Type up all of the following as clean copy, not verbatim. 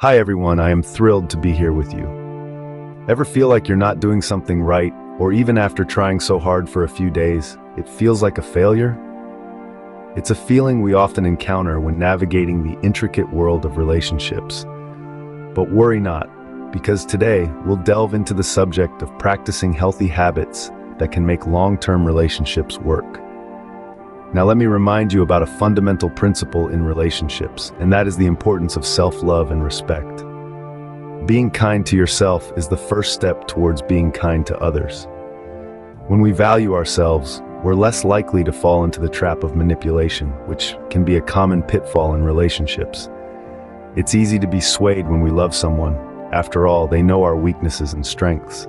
Hi everyone, I am thrilled to be here with you. Ever feel like you're not doing something right, or even after trying so hard for a few days, it feels like a failure? It's a feeling we often encounter when navigating the intricate world of relationships. But worry not, because today we'll delve into the subject of practicing healthy habits that can make long-term relationships work. Now let me remind you about a fundamental principle in relationships, and that is the importance of self-love and respect. Being kind to yourself is the first step towards being kind to others. When we value ourselves, we're less likely to fall into the trap of manipulation, which can be a common pitfall in relationships. It's easy to be swayed when we love someone. After all, they know our weaknesses and strengths.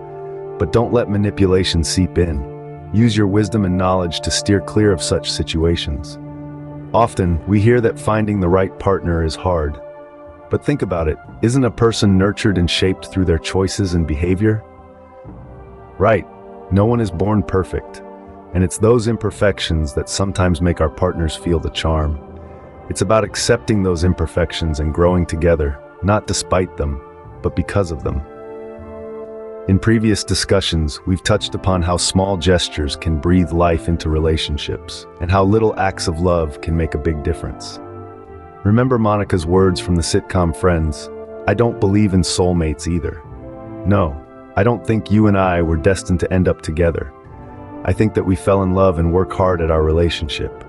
But don't let manipulation seep in. Use your wisdom and knowledge to steer clear of such situations. Often, we hear that finding the right partner is hard. But think about it, isn't a person nurtured and shaped through their choices and behavior? Right, no one is born perfect, and it's those imperfections that sometimes make our partners feel the charm. It's about accepting those imperfections and growing together, not despite them, but because of them. In previous discussions, we've touched upon how small gestures can breathe life into relationships, and how little acts of love can make a big difference. Remember Monica's words from the sitcom Friends, "I don't believe in soulmates either. No, I don't think you and I were destined to end up together. I think that we fell in love and work hard at our relationship."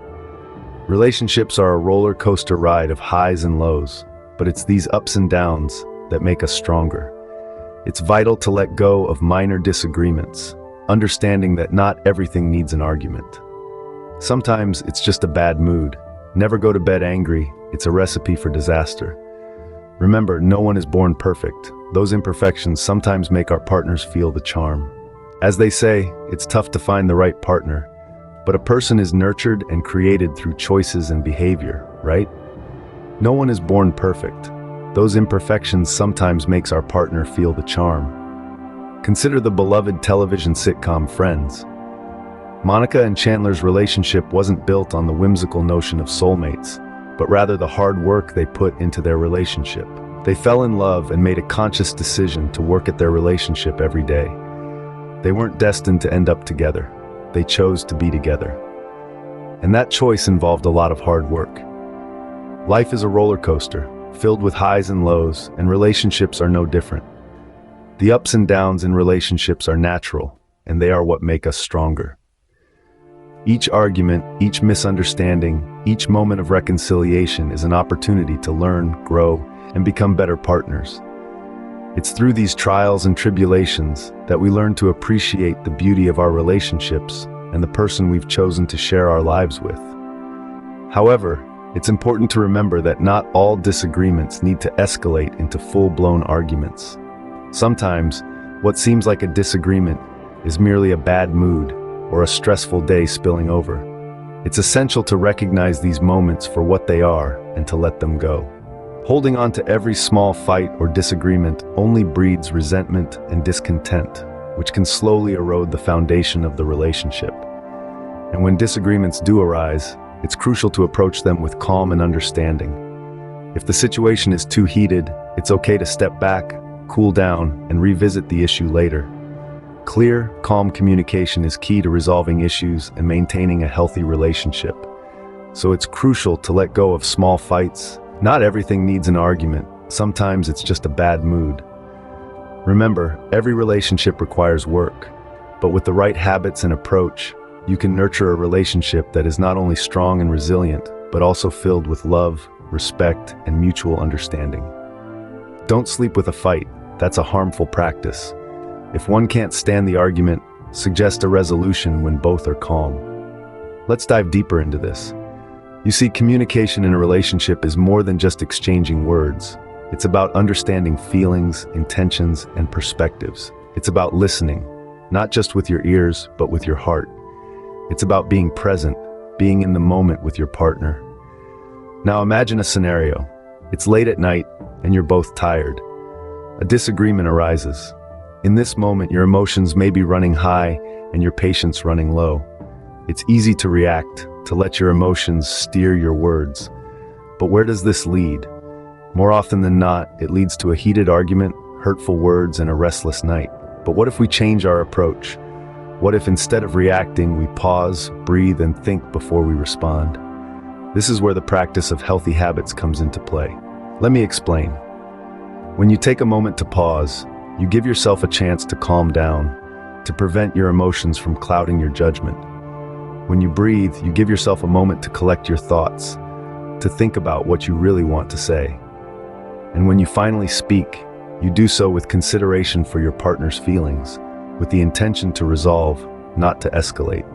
Relationships are a roller coaster ride of highs and lows, but it's these ups and downs that make us stronger. It's vital to let go of minor disagreements, understanding that not everything needs an argument. Sometimes it's just a bad mood. Never go to bed angry, it's a recipe for disaster. Remember, no one is born perfect. Those imperfections sometimes make our partners feel the charm. As they say, it's tough to find the right partner, but a person is nurtured and created through choices and behavior, right? No one is born perfect. Those imperfections sometimes makes our partner feel the charm. Consider the beloved television sitcom Friends. Monica and Chandler's relationship wasn't built on the whimsical notion of soulmates, but rather the hard work they put into their relationship. They fell in love and made a conscious decision to work at their relationship every day. They weren't destined to end up together. They chose to be together. And that choice involved a lot of hard work. Life is a roller coaster, filled with highs and lows, and relationships are no different. The ups and downs in relationships are natural, and they are what make us stronger. Each argument, each misunderstanding, each moment of reconciliation is an opportunity to learn, grow, and become better partners. It's through these trials and tribulations that we learn to appreciate the beauty of our relationships and the person we've chosen to share our lives with. However, it's important to remember that not all disagreements need to escalate into full-blown arguments. Sometimes, what seems like a disagreement is merely a bad mood or a stressful day spilling over. It's essential to recognize these moments for what they are and to let them go. Holding on to every small fight or disagreement only breeds resentment and discontent, which can slowly erode the foundation of the relationship. And when disagreements do arise, it's crucial to approach them with calm and understanding. If the situation is too heated, it's okay to step back, cool down, and revisit the issue later. Clear, calm communication is key to resolving issues and maintaining a healthy relationship. So it's crucial to let go of small fights. Not everything needs an argument. Sometimes it's just a bad mood. Remember, every relationship requires work, but with the right habits and approach, you can nurture a relationship that is not only strong and resilient, but also filled with love, respect, and mutual understanding. Don't sleep with a fight. That's a harmful practice. If one can't stand the argument, suggest a resolution when both are calm. Let's dive deeper into this. You see, communication in a relationship is more than just exchanging words. It's about understanding feelings, intentions, and perspectives. It's about listening, not just with your ears, but with your heart. It's about being present, being in the moment with your partner. Now imagine a scenario. It's late at night, and you're both tired. A disagreement arises. In this moment, your emotions may be running high and your patience running low. It's easy to react, to let your emotions steer your words. But where does this lead? More often than not, it leads to a heated argument, hurtful words, and a restless night. But what if we change our approach? What if instead of reacting, we pause, breathe, and think before we respond? This is where the practice of healthy habits comes into play. Let me explain. When you take a moment to pause, you give yourself a chance to calm down, to prevent your emotions from clouding your judgment. When you breathe, you give yourself a moment to collect your thoughts, to think about what you really want to say. And when you finally speak, you do so with consideration for your partner's feelings, with the intention to resolve, not to escalate.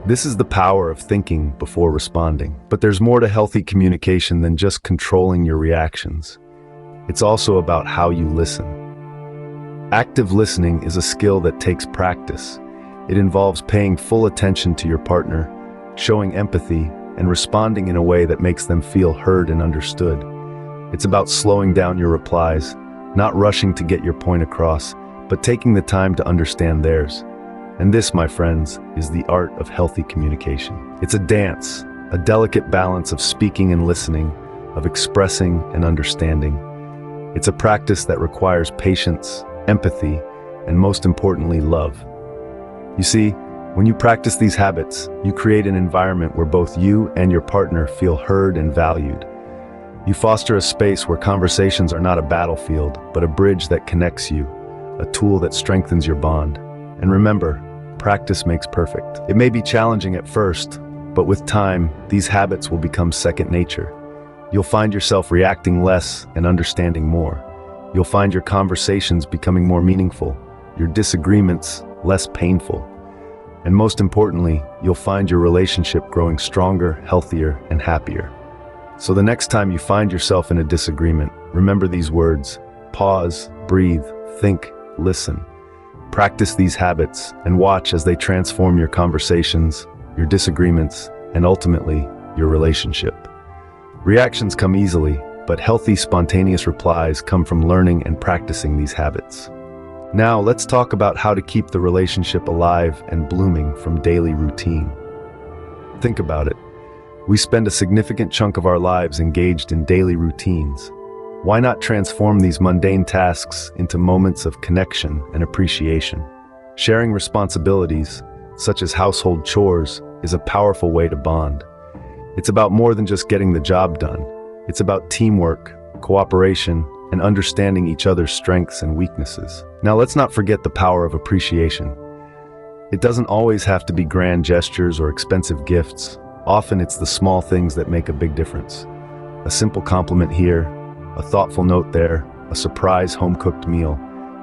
This is the power of thinking before responding. But there's more to healthy communication than just controlling your reactions. It's also about how you listen. Active listening is a skill that takes practice. It involves paying full attention to your partner, showing empathy, and responding in a way that makes them feel heard and understood. It's about slowing down your replies, not rushing to get your point across, but taking the time to understand theirs. And this, my friends, is the art of healthy communication. It's a dance, a delicate balance of speaking and listening, of expressing and understanding. It's a practice that requires patience, empathy, and most importantly, love. You see, when you practice these habits, you create an environment where both you and your partner feel heard and valued. You foster a space where conversations are not a battlefield, but a bridge that connects you, a tool that strengthens your bond. And remember, practice makes perfect. It may be challenging at first, but with time, these habits will become second nature. You'll find yourself reacting less and understanding more. You'll find your conversations becoming more meaningful, your disagreements less painful. And most importantly, you'll find your relationship growing stronger, healthier, and happier. So the next time you find yourself in a disagreement, remember these words: pause, breathe, think, listen. Practice these habits and watch as they transform your conversations, your disagreements, and ultimately, your relationship. Reactions come easily, but healthy, spontaneous replies come from learning and practicing these habits. Now, let's talk about how to keep the relationship alive and blooming from daily routine. Think about it. We spend a significant chunk of our lives engaged in daily routines. Why not transform these mundane tasks into moments of connection and appreciation? Sharing responsibilities, such as household chores, is a powerful way to bond. It's about more than just getting the job done. It's about teamwork, cooperation, and understanding each other's strengths and weaknesses. Now, let's not forget the power of appreciation. It doesn't always have to be grand gestures or expensive gifts. Often it's the small things that make a big difference. A simple compliment here, a thoughtful note there, a surprise home-cooked meal.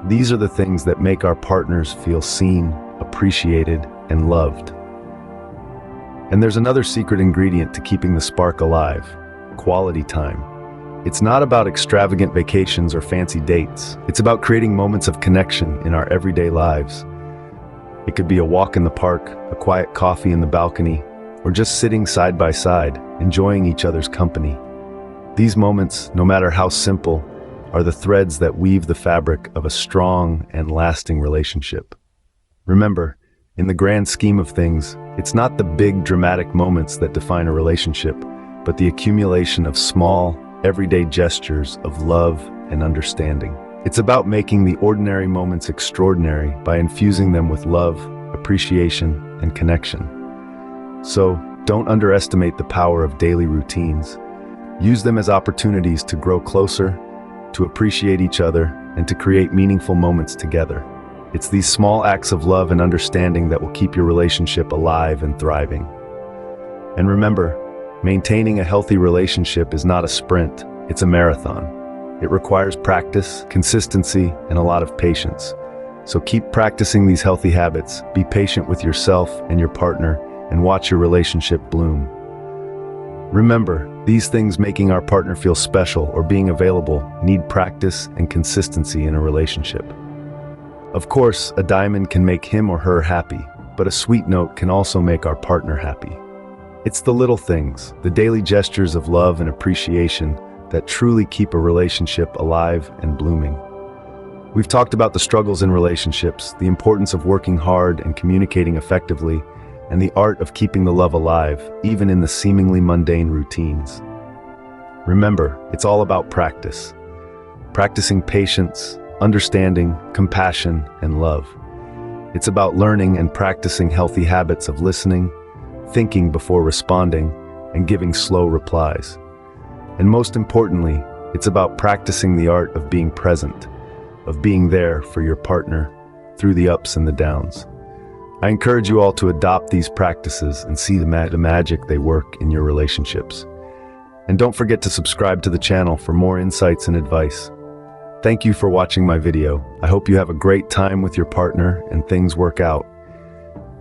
These are the things that make our partners feel seen, appreciated, and loved. And there's another secret ingredient to keeping the spark alive: quality time. It's not about extravagant vacations or fancy dates. It's about creating moments of connection in our everyday lives. It could be a walk in the park, a quiet coffee in the balcony, or just sitting side by side, enjoying each other's company. These moments, no matter how simple, are the threads that weave the fabric of a strong and lasting relationship. Remember, in the grand scheme of things, it's not the big dramatic moments that define a relationship, but the accumulation of small, everyday gestures of love and understanding. It's about making the ordinary moments extraordinary by infusing them with love, appreciation, and connection. So, don't underestimate the power of daily routines. Use them as opportunities to grow closer, to appreciate each other, and to create meaningful moments together. It's these small acts of love and understanding that will keep your relationship alive and thriving. And remember, maintaining a healthy relationship is not a sprint, it's a marathon. It requires practice, consistency, and a lot of patience. So keep practicing these healthy habits, be patient with yourself and your partner, and watch your relationship bloom. Remember, these things making our partner feel special or being available need practice and consistency in a relationship. Of course, a diamond can make him or her happy, but a sweet note can also make our partner happy. It's the little things, the daily gestures of love and appreciation that truly keep a relationship alive and blooming. We've talked about the struggles in relationships, the importance of working hard and communicating effectively, and the art of keeping the love alive, even in the seemingly mundane routines. Remember, it's all about practice. Practicing patience, understanding, compassion, and love. It's about learning and practicing healthy habits of listening, thinking before responding, and giving slow replies. And most importantly, it's about practicing the art of being present, of being there for your partner through the ups and the downs. I encourage you all to adopt these practices and see the magic they work in your relationships. And don't forget to subscribe to the channel for more insights and advice. Thank you for watching my video. I hope you have a great time with your partner and things work out.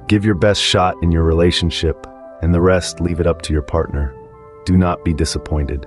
Give your best shot in your relationship, and the rest leave it up to your partner. Do not be disappointed.